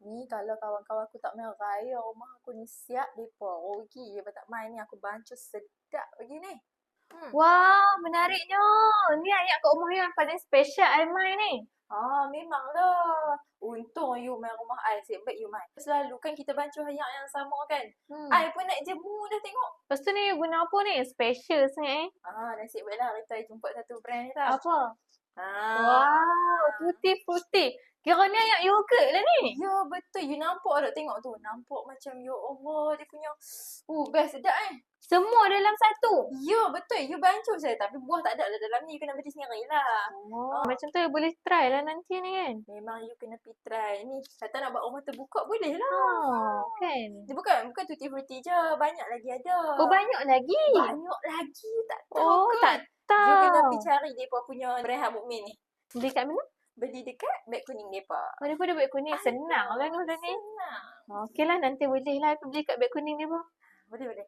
Ni kalau kawan-kawan aku tak main raya rumah aku ni siap depa rugi je tak main ni aku bancuh sedap lagi ni. Wah, menariknya. Ni ayat kat rumah yang paling special I main ni. Memanglah. Untung you main rumah I, asyik baik you main. Selalu kan kita bancuh ayak yang sama kan. I pun nak jemu dah tengok. Lepas tu ni guna apa ni? Special sangat Nasib baiklah kita jumpa satu brand ni tau. Apa? Ah. Wow, putih-putih. Kira ni ayat yogurt lah ni. Ya betul, you nampak tak tengok tu. Nampak macam ya Allah dia punya best sedap Semua dalam satu. Ya betul, you bancuh je tapi buah tak ada dalam ni, you kena beli sendiri lah. Macam tu boleh try lah nanti ni kan. Memang you kena pergi try ni. Kata nak buat rumah terbuka boleh lah. Kan. Dia bukan tutti frutti je, banyak lagi ada. Oh, banyak lagi. Banyak lagi, tak tahu ke? Tak tahu. You kena pergi cari depa punya Rehan Mukmin ni. Beli kat mana? Beli dekat beg kuning depa. Daripada beg kuning senang lah ni. Senang. Okey lah, nanti boleh lah aku beli kat beg kuning ni pun. Boleh.